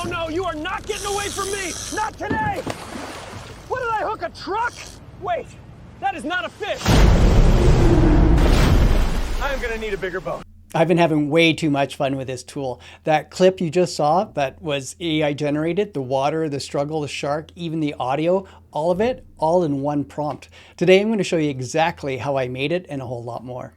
no, no, you are not getting away from me! Not today! What did I hook, a truck? Wait, that is not a fish! I'm gonna need a bigger boat. I've been having way too much fun with this tool. That clip you just saw that was AI generated, the water, the struggle, the shark, even the audio, all of it, all in one prompt. Today I'm going to show you exactly how I made it and a whole lot more.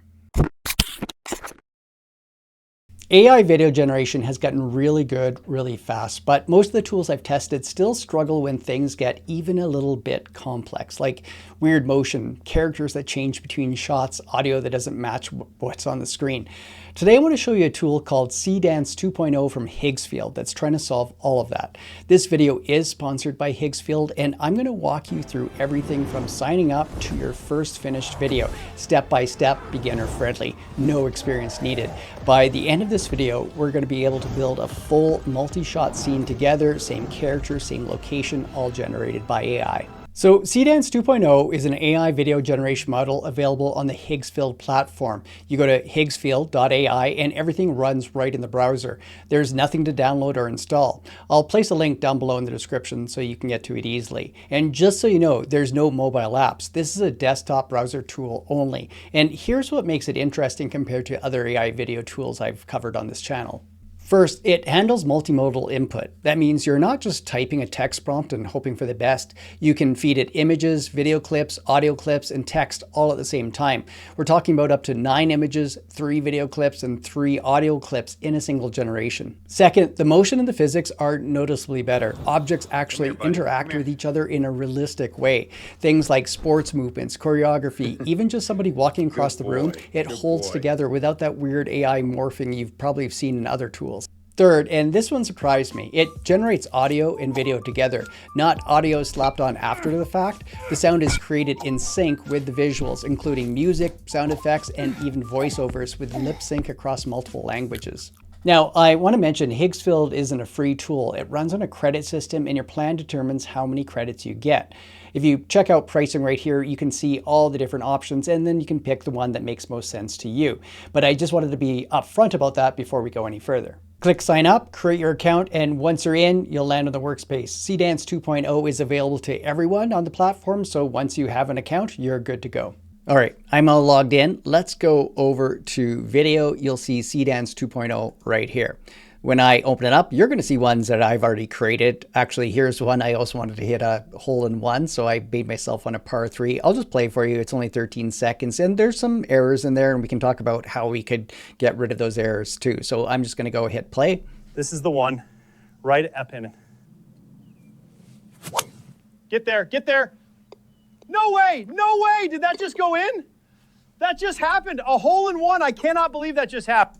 AI video generation has gotten really good, really fast, but most of the tools I've tested still struggle when things get even a little bit complex, like weird motion, characters that change between shots, audio that doesn't match what's on the screen. Today I want to show you a tool called Seedance 2.0 from Higgsfield that's trying to solve all of that. This video is sponsored by Higgsfield, and I'm going to walk you through everything from signing up to your first finished video, step by step, beginner friendly, no experience needed. By the end of this video, we're going to be able to build a full multi-shot scene together, same character, same location, all generated by AI. So Seedance 2.0 is an AI video generation model available on the Higgsfield platform. You go to higgsfield.ai and everything runs right in the browser. There's nothing to download or install. I'll place a link down below in the description so you can get to it easily. And just so you know, there's no mobile apps. This is a desktop browser tool only. And here's what makes it interesting compared to other AI video tools I've covered on this channel. First, it handles multimodal input. That means you're not just typing a text prompt and hoping for the best. You can feed it images, video clips, audio clips, and text all at the same time. We're talking about up to 9 images, 3 video clips, and 3 audio clips in a single generation. Second, the motion and the physics are noticeably better. Objects actually interact with each other in a realistic way. Things like sports movements, choreography, even just somebody walking across the room, it holds together without that weird AI morphing you've probably seen in other tools. Third, and this one surprised me, it generates audio and video together, not audio slapped on after the fact. The sound is created in sync with the visuals, including music, sound effects, and even voiceovers with lip sync across multiple languages. Now, I want to mention Higgsfield isn't a free tool. It runs on a credit system and your plan determines how many credits you get. If you check out pricing right here, you can see all the different options and then you can pick the one that makes most sense to you. But I just wanted to be upfront about that before we go any further. Click sign up, create your account, and once you're in, you'll land on the workspace. Seedance 2.0 is available to everyone on the platform, so once you have an account, you're good to go. All right, I'm all logged in. Let's go over to video. You'll see Seedance 2.0 right here. When I open it up, you're going to see ones that I've already created. Actually, here's one. I also wanted to hit a hole in one, so I made myself on a par 3. I'll just play for you. It's only 13 seconds, and there's some errors in there, and we can talk about how we could get rid of those errors too. So I'm just going to go hit play. This is the one, right up in it. Get there, get there. No way, no way. Did that just go in? That just happened. A hole in one. I cannot believe that just happened.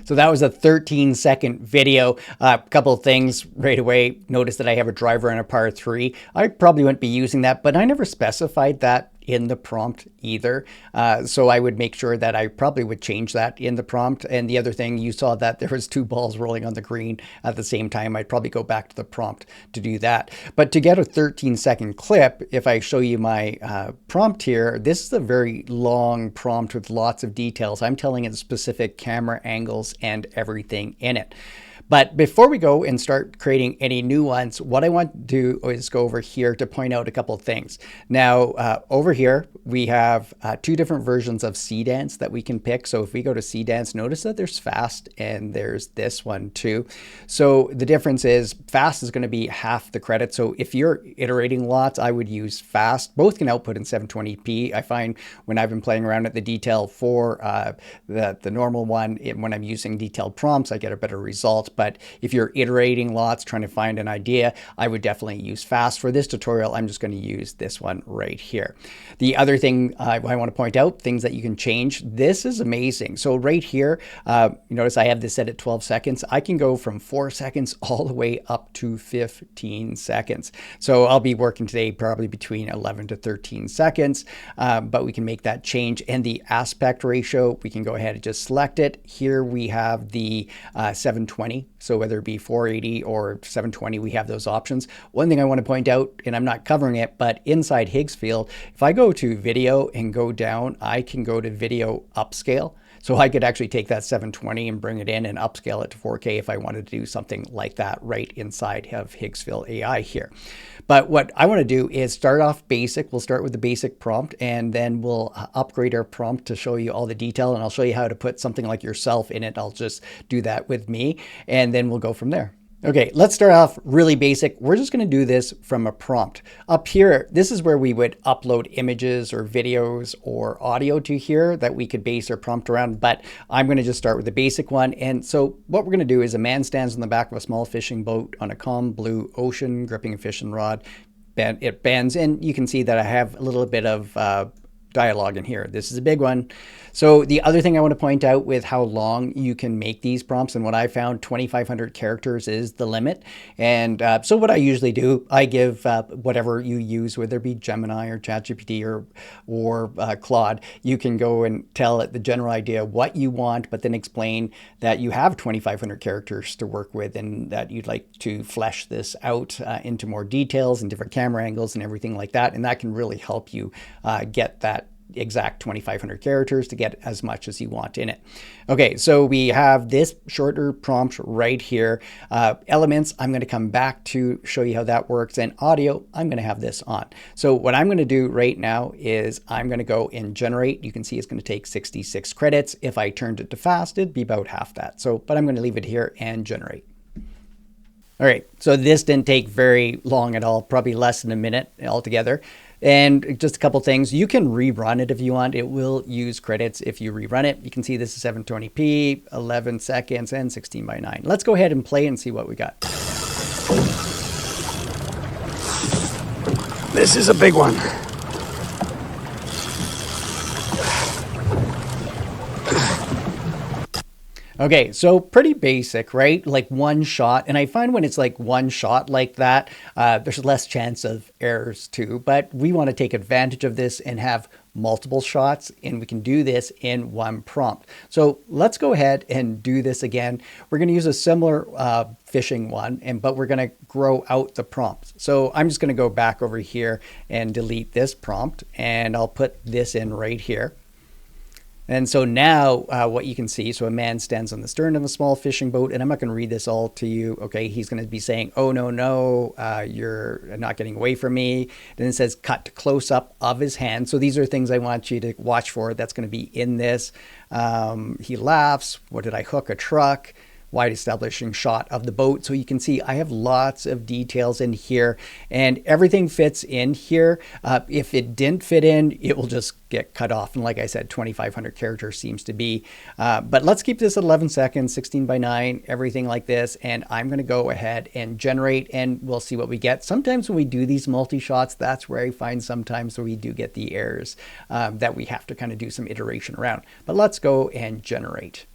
So that was a 13-second video. A couple of things right away. Notice that I have a driver and a par 3. I probably wouldn't be using that, but I never specified that in the prompt either. So I would make sure that I probably would change that in the prompt. And the other thing, you saw that there was 2 balls rolling on the green at the same time. I'd probably go back to the prompt to do that. But to get a 13-second clip, if I show you my prompt here, this is a very long prompt with lots of details. I'm telling it specific camera angles and everything in it. But before we go and start creating any new ones, what I want to do is go over here to point out a couple of things. Now, over here, we have 2 different versions of Seedance that we can pick. So if we go to Seedance, notice that there's fast and there's this one too. So the difference is fast is going to be half the credit. So if you're iterating lots, I would use fast. Both can output in 720p. I find when I've been playing around at the detail for the normal one, when I'm using detailed prompts, I get a better result. But if you're iterating lots, trying to find an idea, I would definitely use fast. For this tutorial, I'm just going to use this one right here. The other thing I want to point out, things that you can change. This is amazing. So right here, notice I have this set at 12 seconds. I can go from 4 seconds all the way up to 15 seconds. So I'll be working today probably between 11 to 13 seconds, but we can make that change. And the aspect ratio, we can go ahead and just select it. Here we have the 720. So whether it be 480 or 720, we have those options. One thing I want to point out, and I'm not covering it, but inside Higgsfield, if I go to video and go down, I can go to video upscale. So I could actually take that 720 and bring it in and upscale it to 4K if I wanted to do something like that right inside of Higgsfield AI here. But what I want to do is start off basic. We'll start with the basic prompt, and then we'll upgrade our prompt to show you all the detail, and I'll show you how to put something like yourself in it. I'll just do that with me, and then we'll go from there. Okay, let's start off really basic. We're just going to do this from a prompt. Up here, this is where we would upload images or videos or audio to here that we could base our prompt around, but I'm going to just start with the basic one. And so what we're going to do is a man stands on the back of a small fishing boat on a calm blue ocean, gripping a fishing rod. It bends, and you can see that I have a little bit of dialogue in here. This is a big one. So the other thing I want to point out with how long you can make these prompts, and what I found, 2,500 characters is the limit. And so what I usually do, I give whatever you use, whether it be Gemini or ChatGPT or Claude, you can go and tell it the general idea what you want, but then explain that you have 2,500 characters to work with and that you'd like to flesh this out into more details and different camera angles and everything like that. And that can really help you get that exact 2,500 characters to get as much as you want in it. Okay, so we have this shorter prompt right here. Elements, I'm going to come back to show you how that works, and audio, I'm going to have this on. So what I'm going to do right now is I'm going to go and generate. You can see it's going to take 66 credits. If I turned it to fast, it'd be about half that. So, but I'm going to leave it here and generate. All right, so this didn't take very long at all, probably less than a minute altogether. And just a couple things, you can rerun it if you want. It will use credits if you rerun it. You can see this is 720p, 11 seconds, and 16:9. Let's go ahead and play and see what we got. This is a big one. Okay, so pretty basic, right? Like one shot. And I find when it's like one shot like that, there's less chance of errors too. But we want to take advantage of this and have multiple shots, and we can do this in one prompt. So let's go ahead and do this again. We're going to use a similar fishing one, but we're going to grow out the prompts. So I'm just going to go back over here and delete this prompt, and I'll put this in right here. And so now what you can see, so a man stands on the stern of a small fishing boat, and I'm not going to read this all to you. Okay, he's going to be saying, oh, no, you're not getting away from me. Then it says cut to close up of his hand. So these are things I want you to watch for. That's going to be in this. He laughs. What did I hook? A truck. Wide establishing shot of the boat. So you can see I have lots of details in here, and everything fits in here. If it didn't fit in, it will just get cut off. And like I said, 2,500 characters seems to be. But let's keep this at 11 seconds, 16:9, everything like this. And I'm going to go ahead and generate, and we'll see what we get. Sometimes when we do these multi-shots, that's where I find sometimes where we do get the errors that we have to kind of do some iteration around. But let's go and generate.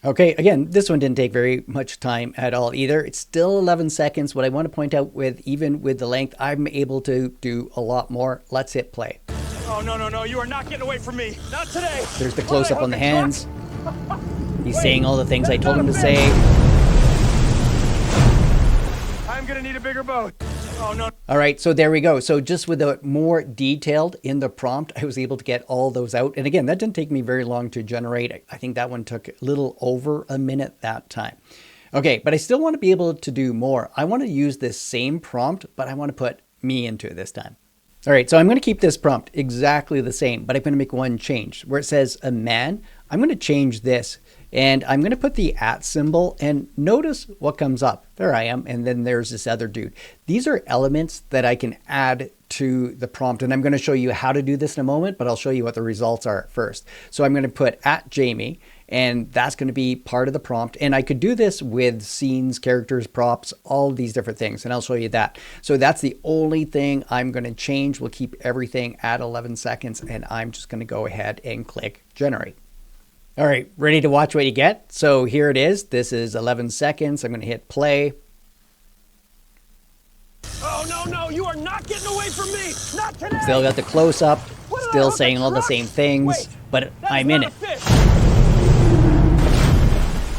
Okay, again, this one didn't take very much time at all either. It's still 11 seconds. What I want to point out with, even with the length, I'm able to do a lot more. Let's hit play. Oh, no, you are not getting away from me. Not today. There's the close up on the hands. He's saying all the things I told him to say. I'm going to need a bigger boat. Oh, no. All right, so there we go. So just with a more detailed in the prompt, I was able to get all those out. And again, that didn't take me very long to generate. I think that one took a little over a minute that time. Okay, but I still want to be able to do more. I want to use this same prompt, but I want to put me into it this time. All right, so I'm going to keep this prompt exactly the same, but I'm going to make one change. Where it says a man, I'm going to change this, and I'm going to put the @ symbol, and notice what comes up. There I am, and then there's this other dude. These are elements that I can add to the prompt, and I'm going to show you how to do this in a moment, but I'll show you what the results are first. So I'm going to put @Jamie, and that's going to be part of the prompt. And I could do this with scenes, characters, props, all these different things, and I'll show you that. So that's the only thing I'm going to change. We'll keep everything at 11 seconds, and I'm just going to go ahead and click generate. All right, ready to watch what you get? So here it is. This is 11 seconds. I'm going to hit play. Oh, no, you are not getting away from me. Not today. Still got the close up, still saying all the same things, but I'm in it.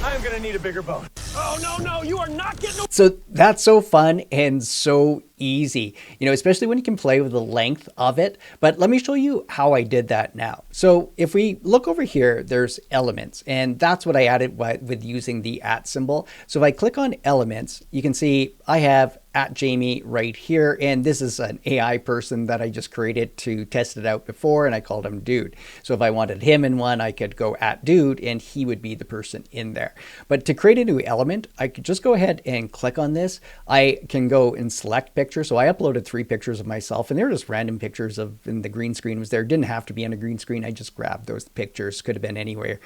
I'm going to need a bigger boat. Oh, no, you are not getting away. So That's so fun and so easy, especially when you can play with the length of it. But let me show you how I did that now. So if we look over here, there's elements, and that's what I added with using the @ symbol. So if I click on elements, you can see I have @Jamie right here. And this is an AI person that I just created to test it out before, and I called him Dude. So if I wanted him in one, I could go @Dude and he would be the person in there. But to create a new element, I could just go ahead and click on this. I can go and select picture. So I uploaded 3 pictures of myself, and they were just random pictures and the green screen was there. It didn't have to be on a green screen. I just grabbed those pictures, could have been anywhere.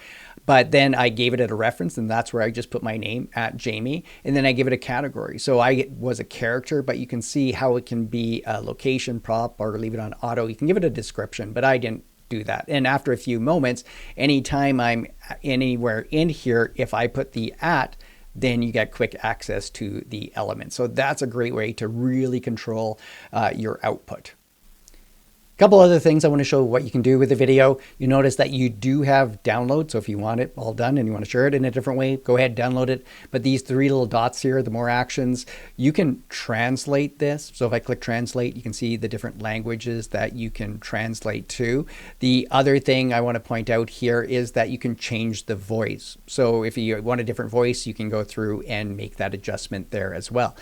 But then I gave it a reference, and that's where I just put my name @Jamie, and then I give it a category. So I was a character, but you can see how it can be a location prop or leave it on auto. You can give it a description, but I didn't do that. And after a few moments, anytime I'm anywhere in here, if I put the @ then you get quick access to the element. So that's a great way to really control your output. A couple other things I want to show what you can do with the video. You notice that you do have download. So if you want it all done and you want to share it in a different way, go ahead, download it. But these 3 little dots here, the more actions, you can translate this. So if I click translate, you can see the different languages that you can translate to. The other thing I want to point out here is that you can change the voice. So if you want a different voice, you can go through and make that adjustment there as well.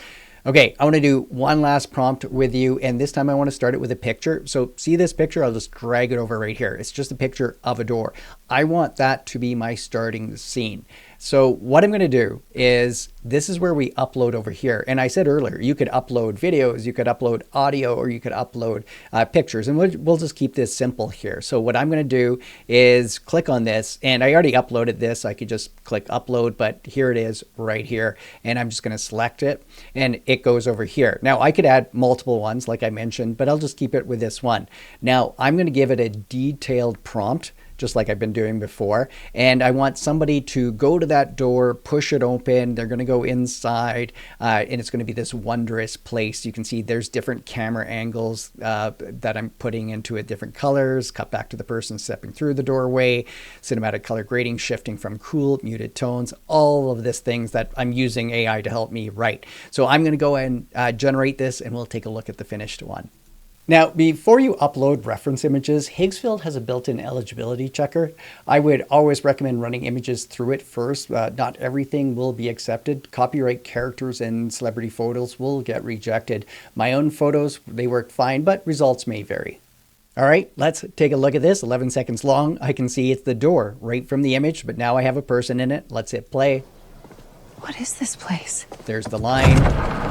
Okay, I want to do one last prompt with you, and this time I want to start it with a picture. So see this picture? I'll just drag it over right here. It's just a picture of a door. I want that to be my starting scene. So what I'm going to do is, this is where we upload over here. And I said earlier, you could upload videos, you could upload audio, or you could upload pictures. And we'll just keep this simple here. So what I'm going to do is click on this, and I already uploaded this. I could just click upload, but here it is right here. And I'm just going to select it, and it goes over here. Now I could add multiple ones like I mentioned, but I'll just keep it with this one. Now I'm going to give it a detailed prompt, just like I've been doing before. And I want somebody to go to that door, push it open. They're going to go inside, and it's going to be this wondrous place. You can see there's different camera angles that I'm putting into it, different colors, cut back to the person stepping through the doorway, cinematic color grading, shifting from cool, muted tones, all of these things that I'm using AI to help me write. So I'm going to go and generate this, and we'll take a look at the finished one. Now, before you upload reference images, Higgsfield has a built-in eligibility checker. I would always recommend running images through it first. Not everything will be accepted. Copyright characters and celebrity photos will get rejected. My own photos, they work fine, but results may vary. All right, let's take a look at this. 11 seconds long. I can see it's the door right from the image, but now I have a person in it. Let's hit play. What is this place? There's the line.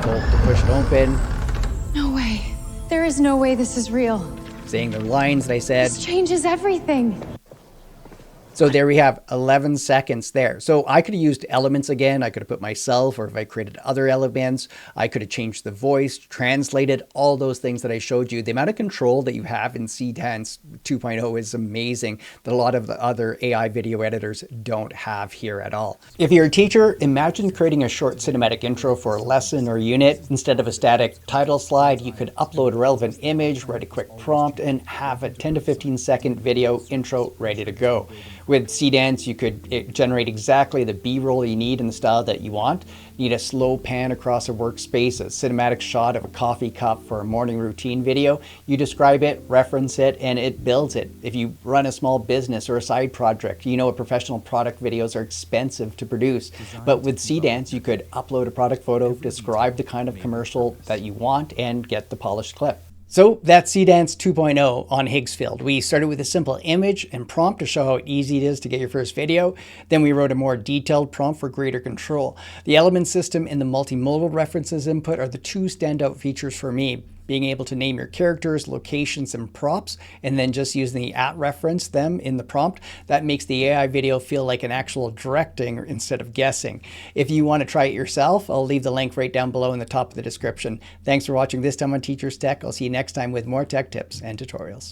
Hold to push it open. No way. There is no way this is real. Saying the lines that I said. This changes everything. So there we have 11 seconds there. So I could have used elements again. I could have put myself, or if I created other elements, I could have changed the voice, translated, all those things that I showed you. The amount of control that you have in Seedance 2.0 is amazing, that a lot of the other AI video editors don't have here at all. If you're a teacher, imagine creating a short cinematic intro for a lesson or unit. Instead of a static title slide, you could upload a relevant image, write a quick prompt, and have a 10 to 15 second video intro ready to go. With Seedance, you could generate exactly the B-roll you need in the style that you want. You need a slow pan across a workspace, a cinematic shot of a coffee cup for a morning routine video. You describe it, reference it, and it builds it. If you run a small business or a side project, you know professional product videos are expensive to produce. But with Seedance, you could upload a product photo, describe the kind of commercial that you want, and get the polished clip. So that's Seedance 2.0 on Higgsfield. We started with a simple image and prompt to show how easy it is to get your first video. Then we wrote a more detailed prompt for greater control. The element system and the multimodal references input are the 2 standout features for me. Being able to name your characters, locations, and props, and then just using the @ reference them in the prompt, that makes the AI video feel like an actual directing instead of guessing. If you want to try it yourself, I'll leave the link right down below in the top of the description. Thanks for watching this time on Teachers Tech. I'll see you next time with more tech tips and tutorials.